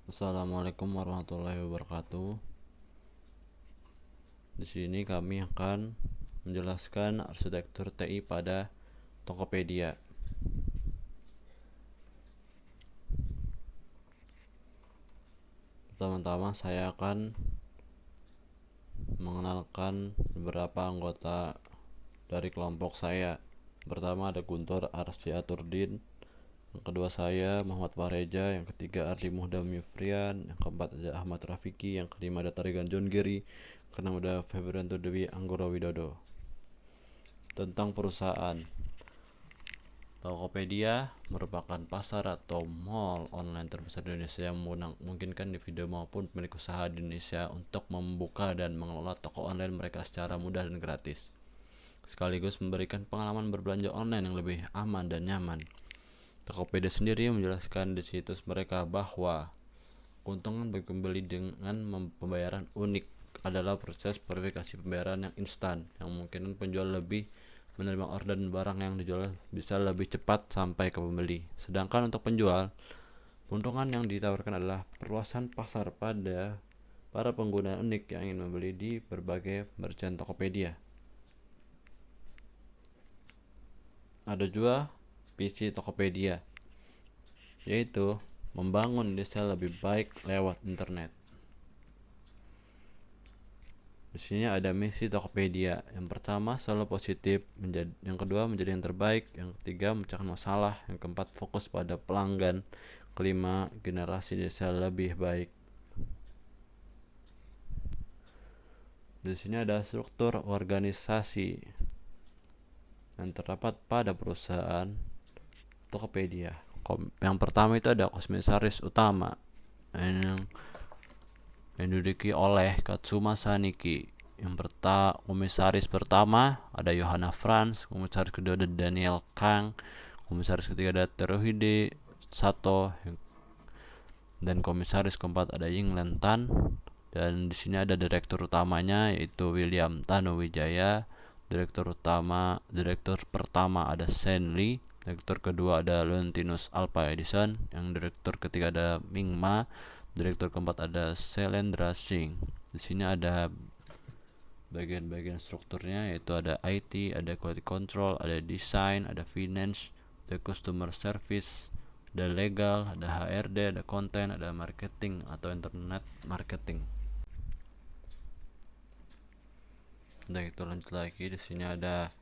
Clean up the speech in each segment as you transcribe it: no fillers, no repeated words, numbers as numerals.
Assalamualaikum warahmatullahi wabarakatuh. Di sini kami akan menjelaskan arsitektur TI pada Tokopedia. Pertama-tama saya akan mengenalkan beberapa anggota dari kelompok saya. Pertama ada Guntur Arsy Aturdin, yang kedua saya Muhammad Fareja, yang ketiga Ardi Muhda Mifrian, yang keempat ada Ahmad Rafiki, yang kelima ada Tarigan John Giri, keenam ada Febrianto Dewi Anggoro Widodo. Tentang perusahaan, Tokopedia merupakan pasar atau mall online terbesar di Indonesia yang memungkinkan individu maupun pemilik usaha di Indonesia untuk membuka dan mengelola toko online mereka secara mudah dan gratis, sekaligus memberikan pengalaman berbelanja online yang lebih aman dan nyaman. Tokopedia sendiri menjelaskan di situs mereka bahwa keuntungan bagi pembeli dengan pembayaran unik adalah proses verifikasi pembayaran yang instan, yang memungkinkan penjual lebih menerima orderan barang yang dijual bisa lebih cepat sampai ke pembeli. Sedangkan untuk penjual, keuntungan yang ditawarkan adalah perluasan pasar pada para pengguna unik yang ingin membeli di berbagai merchant Tokopedia. Ada juga visi Tokopedia, yaitu membangun desa lebih baik lewat internet. Di sini ada misi Tokopedia. Yang pertama, selalu positif. Yang kedua, menjadi yang terbaik. Yang ketiga, memecahkan masalah. Yang keempat, fokus pada pelanggan. Kelima, generasi desa lebih baik. Di sini ada struktur organisasi yang terdapat pada perusahaan Tokopedia. Yang pertama itu ada komisaris utama yang diduduki oleh Katsuma Saniki. Komisaris pertama ada Yohana Franz, komisaris kedua ada Daniel Kang, komisaris ketiga ada Teruhide Sato, dan komisaris keempat ada Ying Lentan. Dan di sini ada direktur utamanya yaitu William Tanuwijaya. Direktur pertama ada Sen Lee, direktur kedua ada Leontinus Alpha Edison, yang direktur ketiga ada Ming Ma, direktur keempat ada Selendra Singh. Di sini ada bagian-bagian strukturnya, yaitu ada IT, ada quality control, ada design, ada finance, ada customer service, ada legal, ada HRD, ada konten, ada marketing atau internet marketing. Udah itu lanjut lagi, di sini ada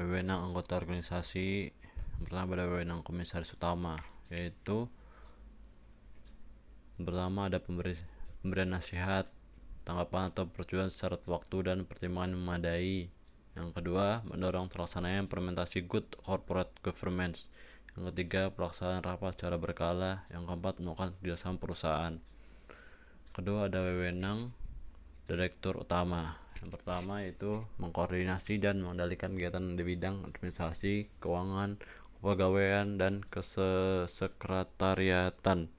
wewenang anggota organisasi. Yang pertama ada wewenang komisaris utama, yaitu pertama ada pemberian nasihat, tanggapan atau persetujuan secara waktu dan pertimbangan memadai. Yang kedua, mendorong terlaksananya implementasi good corporate governance. Yang ketiga, pelaksanaan rapat secara berkala. Yang keempat, melakukan kerjasama perusahaan. Kedua, ada wewenang direktur utama. Yang pertama yaitu mengkoordinasi dan mengendalikan kegiatan di bidang administrasi, keuangan, kepegawaian, dan kesekretariatan.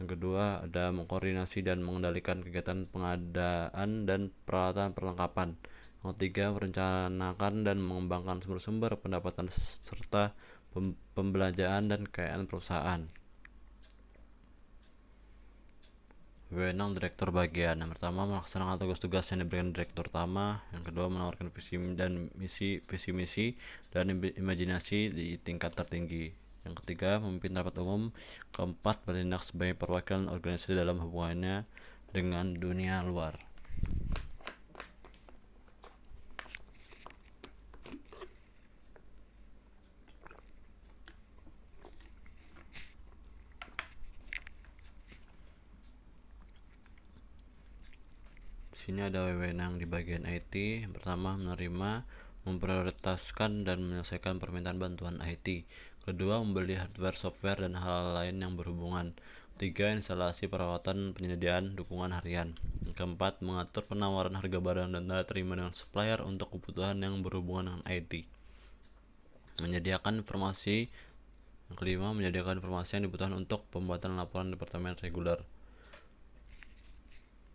Yang kedua ada mengkoordinasi dan mengendalikan kegiatan pengadaan dan peralatan perlengkapan. Yang ketiga, merencanakan dan mengembangkan sumber-sumber pendapatan serta pembelanjaan dan kekayaan perusahaan. Wewenang direktur bagian. Yang pertama, melaksanakan tugas-tugas yang diberikan direktur utama. Yang kedua, menawarkan visi misi dan imajinasi di tingkat tertinggi. Yang ketiga, memimpin rapat umum. Keempat, bertindak sebagai perwakilan organisasi dalam hubungannya dengan dunia luar. Di sini ada wewenang di bagian IT. Yang pertama, menerima, memprioritaskan dan menyelesaikan permintaan bantuan IT. Kedua, membeli hardware, software, dan hal lain yang berhubungan. Tiga, instalasi perawatan penyediaan dukungan harian. Keempat, mengatur penawaran harga barang dan tanda terima dengan supplier untuk kebutuhan yang berhubungan dengan IT. Menyediakan informasi. Yang kelima, menyediakan informasi yang dibutuhkan untuk pembuatan laporan departemen reguler.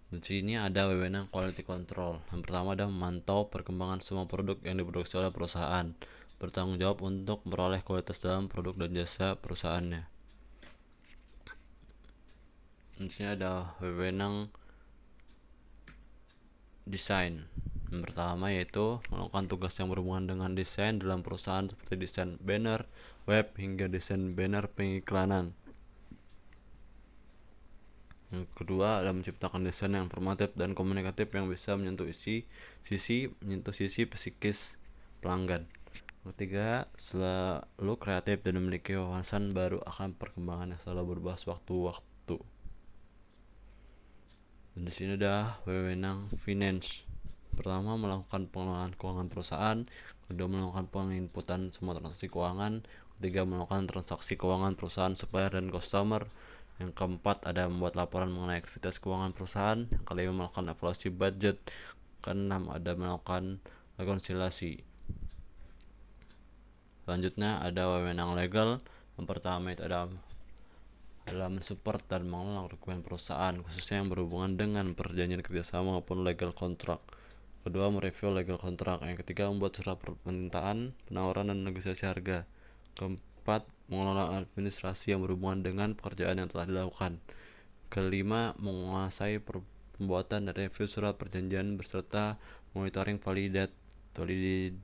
Di sini ada wewenang quality control. Yang pertama ada memantau perkembangan semua produk yang diproduksi oleh perusahaan, bertanggung jawab untuk memperoleh kualitas dalam produk dan jasa perusahaannya. Di sini ada wewenang desain. Yang pertama yaitu melakukan tugas yang berhubungan dengan desain dalam perusahaan seperti desain banner, web, hingga desain banner pengiklanan. Yang kedua adalah menciptakan desain yang informatif dan komunikatif yang bisa menyentuh sisi psikis pelanggan. Yang ketiga, selalu kreatif dan memiliki wawasan baru akan perkembangan yang selalu berubah sewaktu-waktu. Dan di sini ada wewenang finance. Pertama, melakukan pengelolaan keuangan perusahaan. Kedua, melakukan penginputan semua transaksi keuangan. Ketiga, melakukan transaksi keuangan perusahaan, supplier, dan customer. Yang keempat, ada membuat laporan mengenai aktivitas keuangan perusahaan. Yang kelima, melakukan evaluasi budget. Keenam, ada melakukan rekonsiliasi. Selanjutnya ada wewenang legal. Yang pertama itu adalah mensupport dan mengelola dokumen perusahaan, khususnya yang berhubungan dengan perjanjian kerjasama maupun legal contract. Kedua, mereview legal contract. Yang ketiga, membuat surat permintaan, penawaran, dan negosiasi harga. Keempat, mengelola administrasi yang berhubungan dengan pekerjaan yang telah dilakukan. Kelima, menguasai pembuatan dan review surat perjanjian beserta monitoring validitasnya.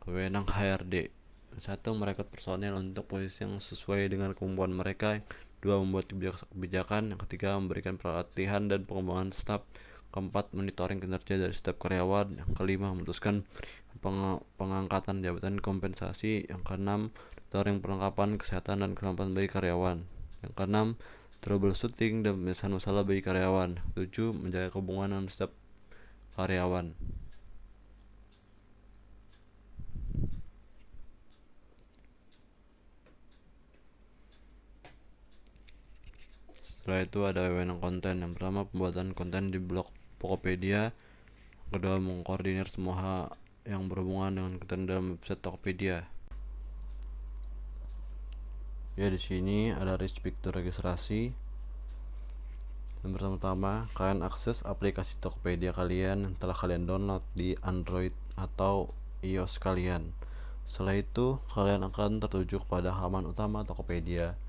Wewenang HRD. Satu, merekrut personel untuk posisi yang sesuai dengan kemampuan mereka. Dua, membuat kebijakan. Yang ketiga, memberikan pelatihan dan pengembangan staf. Keempat, monitoring kinerja dari staf karyawan. Yang kelima, memutuskan pengangkatan jabatan kompensasi. Yang keenam, monitoring perlengkapan kesehatan dan keselamatan bagi karyawan. Yang keenam, troubleshooting dan penyelesaian masalah bagi karyawan. Tujuh, menjaga hubungan dengan staf karyawan. Setelah itu ada wewenang konten. Yang pertama, pembuatan konten di blog Tokopedia. Kedua, mengkoordinir semua hal yang berhubungan dengan konten dalam website Tokopedia. Ya, di sini ada fitur registrasi. Yang pertama, kalian akses aplikasi Tokopedia kalian yang telah kalian download di Android atau iOS kalian. Setelah itu, kalian akan tertuju kepada halaman utama Tokopedia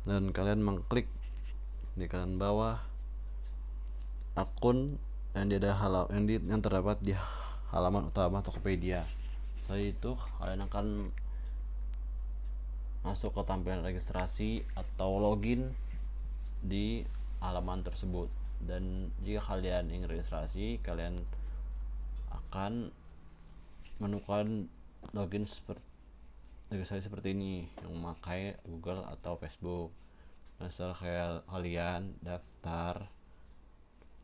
dan kalian mengklik di kanan bawah akun yang terdapat di halaman utama Tokopedia. Setelah itu, kalian akan masuk ke tampilan registrasi atau login di halaman tersebut. Dan jika kalian ingin registrasi, kalian akan menemukan login registrasi seperti ini yang memakai Google atau Facebook. Dan setelah kalian daftar,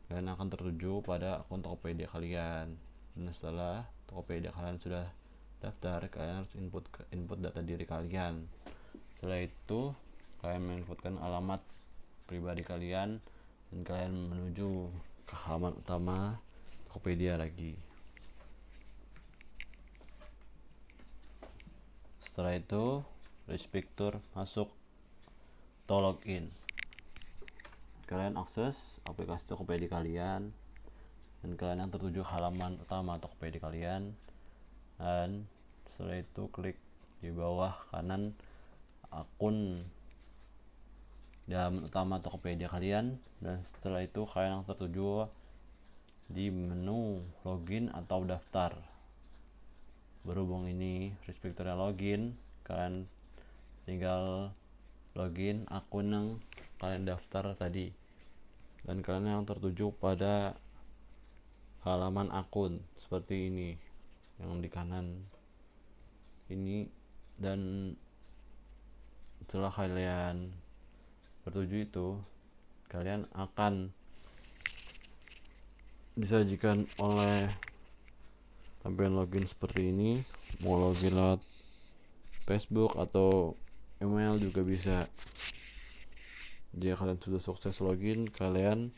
kalian akan tertuju pada akun Tokopedia kalian. Dan setelah Tokopedia kalian sudah daftar, kalian harus input data diri kalian. Setelah itu, kalian menginputkan alamat pribadi kalian dan kalian menuju ke halaman utama Tokopedia lagi. Setelah itu, fitur masuk atau login. Kalian akses aplikasi Tokopedia kalian dan kalian yang tertuju halaman utama Tokopedia kalian. Dan setelah itu, klik di bawah kanan akun di halaman utama Tokopedia kalian, dan setelah itu kalian tertuju di menu login atau daftar. Berhubung ini fiturnya login, kalian tinggal login akun yang kalian daftar tadi dan kalian yang tertuju pada halaman akun seperti ini yang di kanan ini. Dan setelah kalian tertuju itu, kalian akan disajikan oleh tampilan login seperti ini. Mau login lewat Facebook atau email juga bisa. Jika kalian sudah sukses login, kalian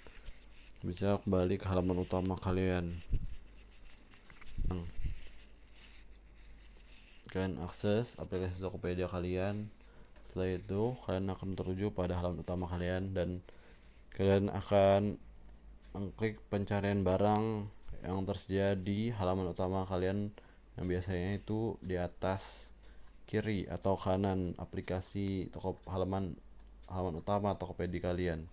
bisa kembali ke halaman utama kalian. Kalian akses aplikasi Tokopedia kalian. Setelah itu, kalian akan tertuju pada halaman utama kalian dan kalian akan mengklik pencarian barang yang tersedia di halaman utama kalian, yang biasanya itu di atas kiri atau kanan aplikasi halaman utama Tokopedia kalian,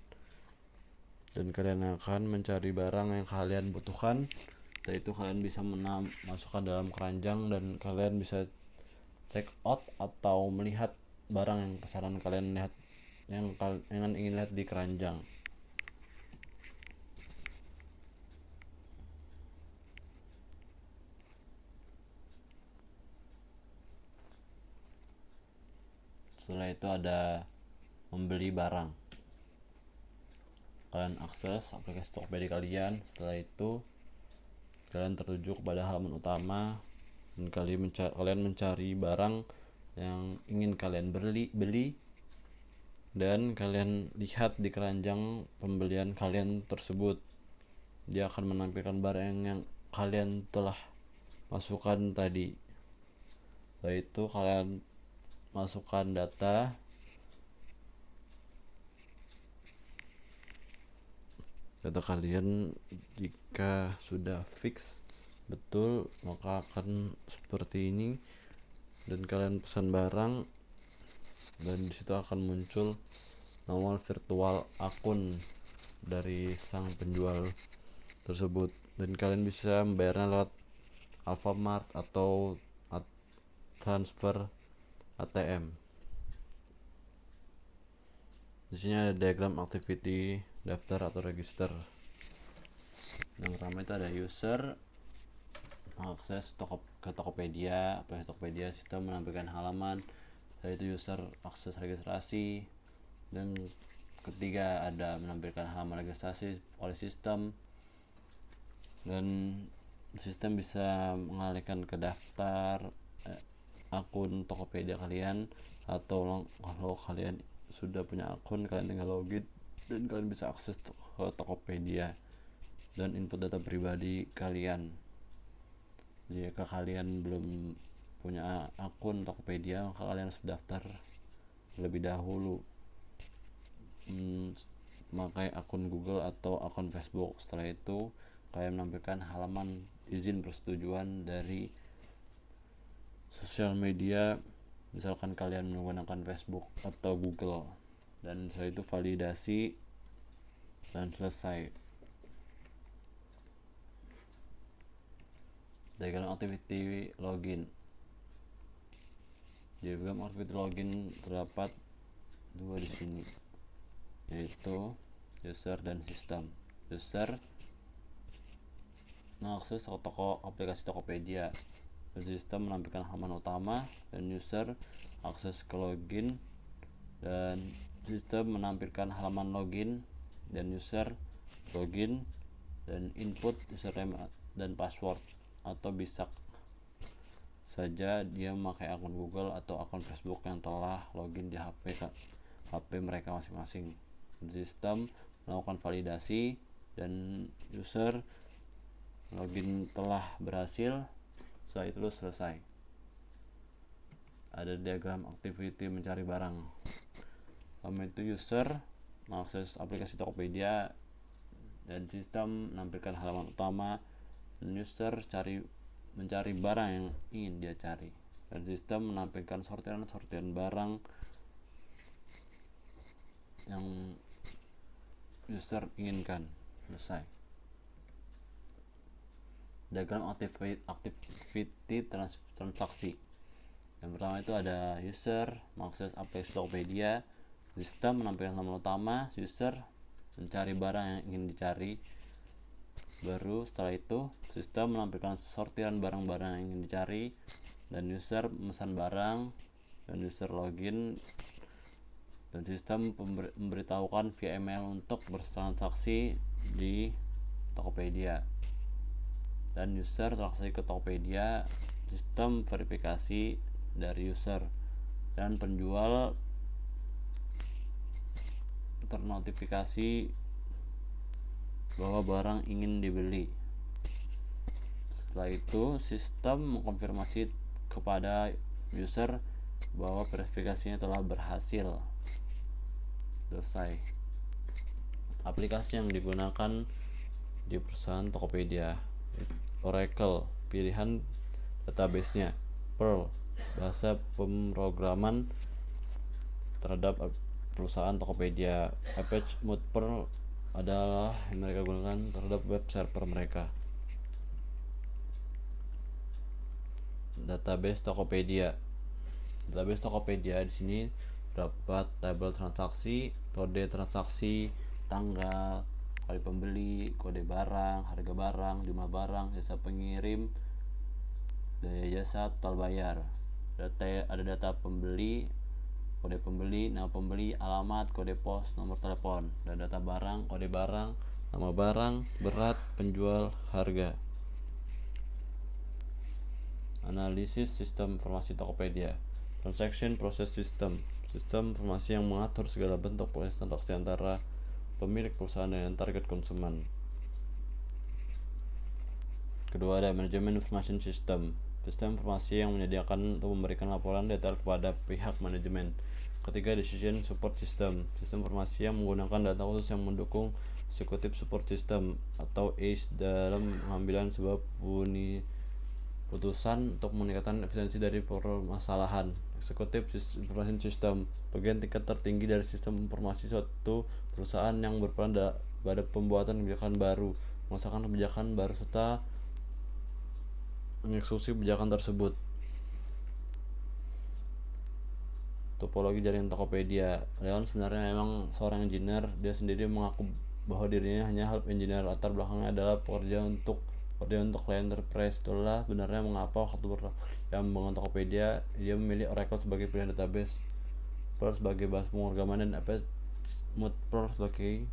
dan kalian akan mencari barang yang kalian butuhkan. Setelah itu kalian bisa masukkan dalam keranjang dan kalian bisa check out atau melihat barang yang pesanan kalian lihat yang ingin lihat di keranjang. Setelah itu ada membeli barang. Kalian akses aplikasi Tokopedia kalian. Setelah itu kalian tertuju kepada halaman utama dan kalian mencari barang yang ingin kalian beli dan kalian lihat di keranjang pembelian kalian tersebut. Dia akan menampilkan barang yang kalian telah masukkan tadi. Setelah itu kalian masukkan data kalian. Jika sudah fix betul, maka akan seperti ini dan kalian pesan barang dan disitu akan muncul nomor virtual akun dari sang penjual tersebut, dan kalian bisa membayarnya lewat Alfamart atau transfer ATM. Di sini ada diagram activity daftar atau register. Yang pertama itu ada user mengakses ke Tokopedia. Aplikasi Tokopedia sistem menampilkan halaman. Setelah itu user akses registrasi. Dan ketiga ada menampilkan halaman registrasi oleh sistem, dan sistem bisa mengalihkan ke daftar akun Tokopedia kalian, atau kalau kalian sudah punya akun kalian tinggal login dan kalian bisa akses ke Tokopedia dan input data pribadi kalian. Jika kalian belum punya akun Tokopedia, maka kalian harus daftar lebih dahulu, memakai akun Google atau akun Facebook. Setelah itu kalian menampilkan halaman izin persetujuan dari sosial media, misalkan kalian menggunakan Facebook atau Google, dan setelah itu validasi dan selesai. Diagram activity login. Diagram activity login terdapat dua di sini, yaitu user dan sistem. User mengakses toko aplikasi Tokopedia, dan sistem menampilkan halaman utama, dan user akses ke login, dan sistem menampilkan halaman login, dan user login dan input username dan password, atau bisa saja dia memakai akun Google atau akun Facebook yang telah login di HP mereka masing-masing. Sistem melakukan validasi dan user login telah berhasil. Setelah itu selesai. Ada diagram activity mencari barang. Itu user mengakses aplikasi Tokopedia dan sistem menampilkan halaman utama, dan user mencari barang yang ingin dia cari, dan sistem menampilkan sortiran barang yang user inginkan. Selesai. Diagram activity transaksi. Yang pertama itu ada user mengakses aplikasi Tokopedia, sistem menampilkan halaman utama, user mencari barang yang ingin dicari. Baru setelah itu sistem menampilkan sortiran barang-barang yang ingin dicari, dan user memesan barang, dan user login, dan sistem memberitahukan via email untuk bertransaksi di Tokopedia, dan user transaksi ke Tokopedia. Sistem verifikasi dari user, dan penjual ternotifikasi bahwa barang ingin dibeli. Setelah itu sistem mengkonfirmasi kepada user bahwa verifikasinya telah berhasil. Selesai. Aplikasi yang digunakan di perusahaan Tokopedia: Oracle, pilihan database-nya Perl, bahasa pemrograman terhadap perusahaan Tokopedia. Apache Mutper adalah yang mereka gunakan terhadap web server mereka. Database Tokopedia. Database Tokopedia di sini dapat tabel transaksi, kode transaksi, tanggal, kode pembeli, kode barang, harga barang, jumlah barang, jasa pengirim, daya jasa, total bayar. Ada data pembeli, kode pembeli, nama pembeli, alamat, kode pos, nomor telepon, dan data barang, kode barang, nama barang, berat, penjual, harga. Analisis sistem informasi Tokopedia. Transaction Process System, sistem informasi yang mengatur segala bentuk proses transaksi antara pemilik perusahaan dan target konsumen. Kedua, ada Management Information System, sistem informasi yang menyediakan untuk memberikan laporan detail kepada pihak manajemen. Ketiga, Decision Support System, sistem informasi yang menggunakan data khusus yang mendukung Executive Support System atau ACE dalam pengambilan sebuah putusan untuk meningkatkan efisiensi dari permasalahan. Executive Information System, bagian tingkat tertinggi dari sistem informasi suatu perusahaan yang berperan pada pembuatan kebijakan baru, mengesahkan kebijakan baru serta mengeksekusi kebijakan tersebut. Topologi jaringan Tokopedia. Leon sebenarnya memang seorang engineer. Dia sendiri mengaku bahwa dirinya hanya help engineer. Latar belakangnya adalah pekerja untuk client enterprise. Itulah benarnya mengapa waktu yang membangun Tokopedia dia memilih Oracle sebagai pilihan database, Perl sebagai bahasa pemrograman, dan Mutper sebagai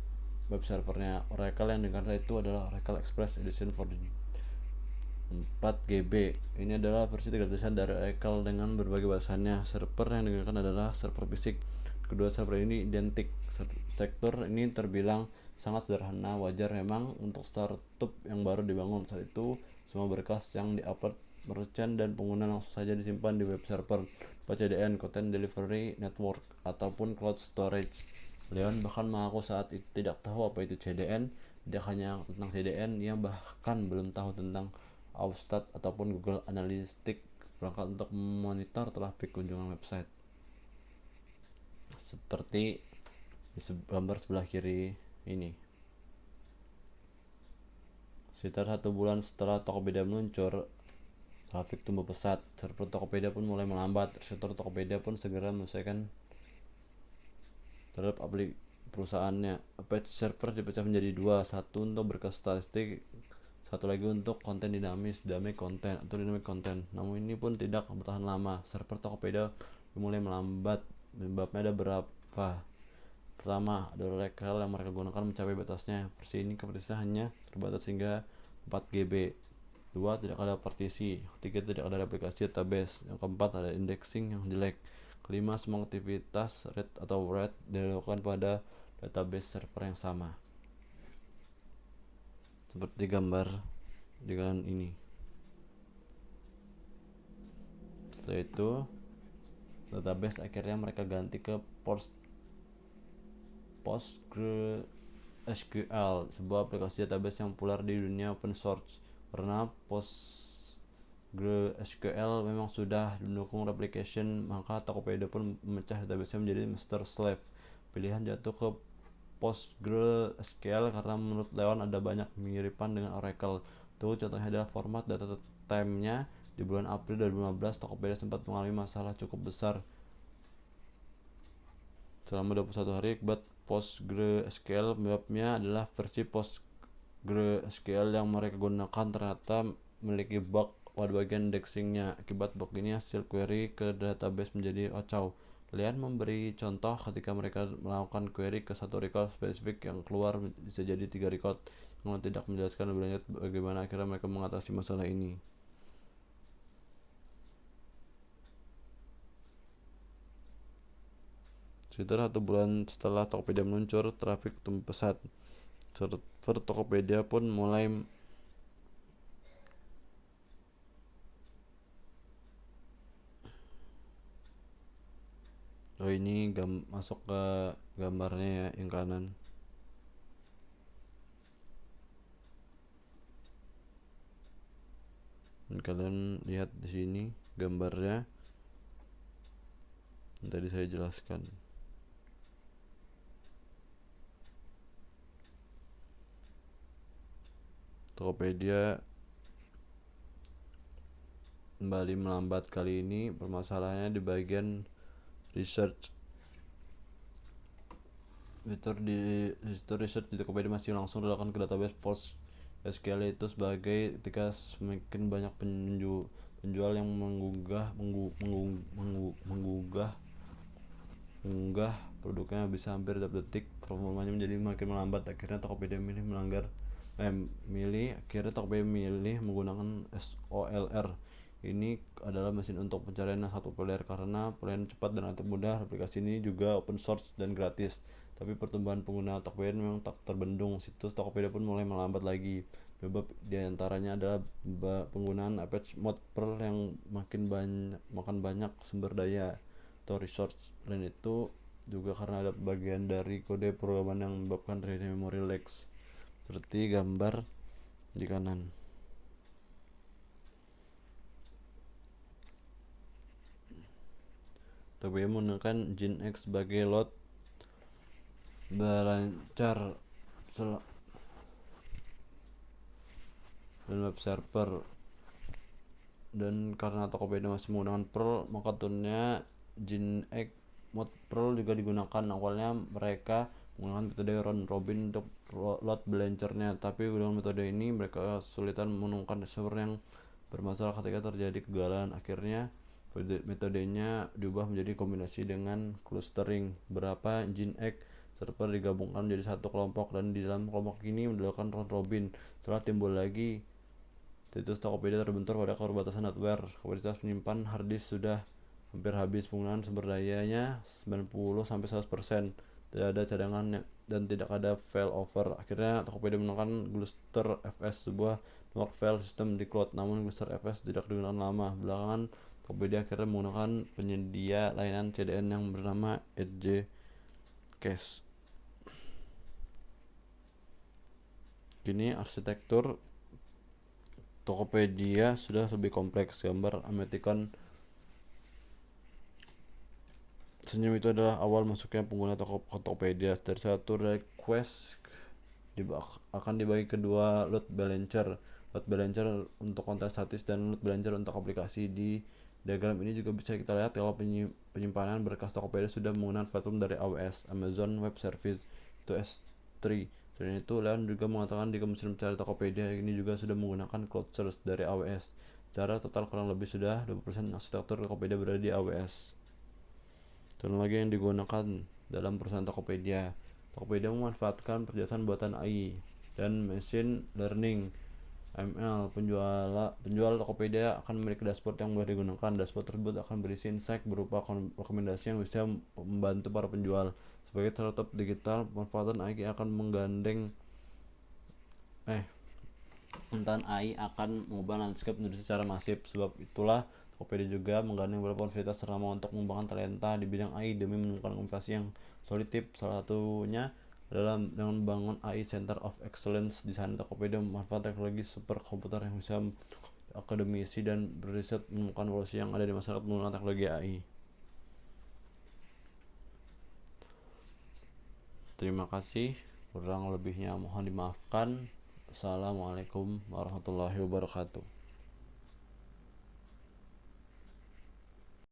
web servernya. Oracle yang digunakan itu adalah Oracle Express Edition for 4GB. Ini adalah versi gratisan dari Oracle dengan berbagai bahasannya. Server yang digunakan adalah server fisik. Kedua server ini identik. Struktur ini terbilang sangat sederhana, wajar memang untuk startup yang baru dibangun. Saat itu semua berkas yang diupload merchant dan pengguna langsung saja disimpan di web server CDN, Content Delivery Network, ataupun Cloud Storage. Leon bahkan mengaku saat itu tidak tahu apa itu CDN. Dia hanya tentang CDN, ia bahkan belum tahu tentang Avstat ataupun Google Analytics, perangkat untuk memonitor traffic kunjungan website. Seperti di gambar sebelah kiri ini. Sekitar 1 bulan setelah Tokopedia meluncur, traffic tumbuh pesat. Server Tokopedia pun mulai melambat. Sektor Tokopedia pun segera menyelesaikan terhadap perusahaannya. Apache server dipecah menjadi dua, satu untuk berkas statistik, satu lagi untuk konten dynamic content. Namun ini pun tidak bertahan lama. Server Tokopedia mulai melambat. Penyebabnya ada berapa? Pertama, ada Oracle yang mereka gunakan mencapai batasnya. Versi ini kapasitasnya hanya terbatas hingga 4GB. Dua, tidak ada partisi. Ketiga, tidak ada aplikasi database. Yang keempat, ada indexing yang jelek. Kelima, semua aktivitas read atau write dilakukan pada database server yang sama. Seperti gambar di kanan ini. Setelah itu, database akhirnya mereka ganti ke PostgreSQL, sebuah aplikasi database yang populer di dunia open source. Karena PostgreSQL memang sudah mendukung replication, maka Tokopedia pun memecah database menjadi master slave. Pilihan jatuh ke PostgreSQL karena menurut Leon ada banyak kemiripan dengan Oracle. Tuh contohnya adalah format data time-nya. Di bulan April 2015, Tokopedia sempat mengalami masalah cukup besar selama 21 hari akibat PostgreSQL. Penyebabnya adalah versi PostgreSQL yang mereka gunakan ternyata memiliki bug pada bagian indexingnya. Akibat bug ini hasil query ke database menjadi kacau. Kalian memberi contoh ketika mereka melakukan query ke satu record spesifik, yang keluar bisa jadi 3 record. Namun tidak menjelaskan lebih lanjut bagaimana akhirnya mereka mengatasi masalah ini. Sekitar 1 bulan setelah Tokopedia meluncur, traffic tumbuh pesat. Server Tokopedia pun mulai ini masuk ke gambarnya ya, yang kanan. Dan kalian lihat di sini gambarnya. yang tadi saya jelaskan. Tokopedia kembali melambat kali ini. Permasalahannya di bagian research. Fitur research di Tokopedia masih langsung dilakukan ke database PostgreSQL itu sebagai ketika semakin banyak penjual yang mengunggah produknya bisa hampir tiap detik, performanya menjadi makin melambat. Akhirnya Tokopedia milih menggunakan SOLR. Ini adalah mesin untuk pencarian yang sangat populer karena pelayanan cepat dan relatif mudah. Aplikasi ini juga open source dan gratis. Tapi pertumbuhan pengguna Tokopedia memang tak terbendung. Situs Tokopedia pun mulai melambat lagi. Penyebab diantaranya adalah penggunaan Apache Mod Perl yang makan banyak sumber daya atau resource. Lain itu juga karena ada bagian dari kode programan yang menyebabkan terjadi memory leaks, seperti gambar di kanan. Tokopedia menggunakan Nginx sebagai load balancer dan web server, dan karena Tokopedia masih menggunakan Perl, maka toolnya Nginx Mod Perl juga digunakan. Awalnya mereka menggunakan metode round robin untuk load balancernya, tapi dengan metode ini mereka kesulitan menemukan server yang bermasalah ketika terjadi kegagalan. Akhirnya metodenya diubah menjadi kombinasi dengan clustering. Beberapa Nginx server digabungkan menjadi satu kelompok, dan di dalam kelompok ini dilakukan round robin. Setelah timbul lagi situs Tokopedia terbentur pada keterbatasan hardware. Kapasitas penyimpan harddisk sudah hampir habis, penggunaan sumber dayanya 90-100%, tidak ada cadangan dan tidak ada failover. Akhirnya Tokopedia menggunakan Gluster FS, sebuah network file system di cloud. Namun Gluster FS tidak digunakan lama. Belakangan Tokopedia akhirnya menggunakan penyedia layanan CDN yang bernama Edge Case. Kini arsitektur Tokopedia sudah lebih kompleks. Gambar emoticon senyum itu adalah awal masuknya pengguna Tokopedia. Dari satu request akan dibagi kedua load balancer untuk konten statis dan load balancer untuk aplikasi. Di diagram ini juga bisa kita lihat kalau penyimpanan berkas Tokopedia sudah menggunakan platform dari AWS, Amazon Web Service, itu S3. Selain itu, Leon juga mengatakan di mesin pencari Tokopedia ini juga sudah menggunakan Cloud Search dari AWS. Secara total kurang lebih sudah 20% arsitektur Tokopedia berada di AWS. Teknologi yang digunakan dalam perusahaan Tokopedia. Tokopedia memanfaatkan perjalanan buatan AI dan machine learning (ML). Penjual Tokopedia akan memiliki dashboard yang mudah digunakan. Dashboard tersebut akan berisi insight berupa rekomendasi yang bisa membantu para penjual. Sebagai startup digital, pemanfaatan AI akan mengubah landscape industri secara masif. Sebab itulah Tokopedia juga menggandeng beberapa universitas ternama untuk mengembangkan talenta di bidang AI demi menemukan inovasi yang solutif. Salah satunya adalah dengan membangun AI Center of Excellence. Di sana Tokopedia memanfaatkan teknologi superkomputer yang bisa akademisi dan beriset menemukan solusi yang ada di masyarakat menggunakan teknologi AI. Terima kasih, kurang lebihnya mohon dimaafkan. Assalamualaikum warahmatullahi wabarakatuh.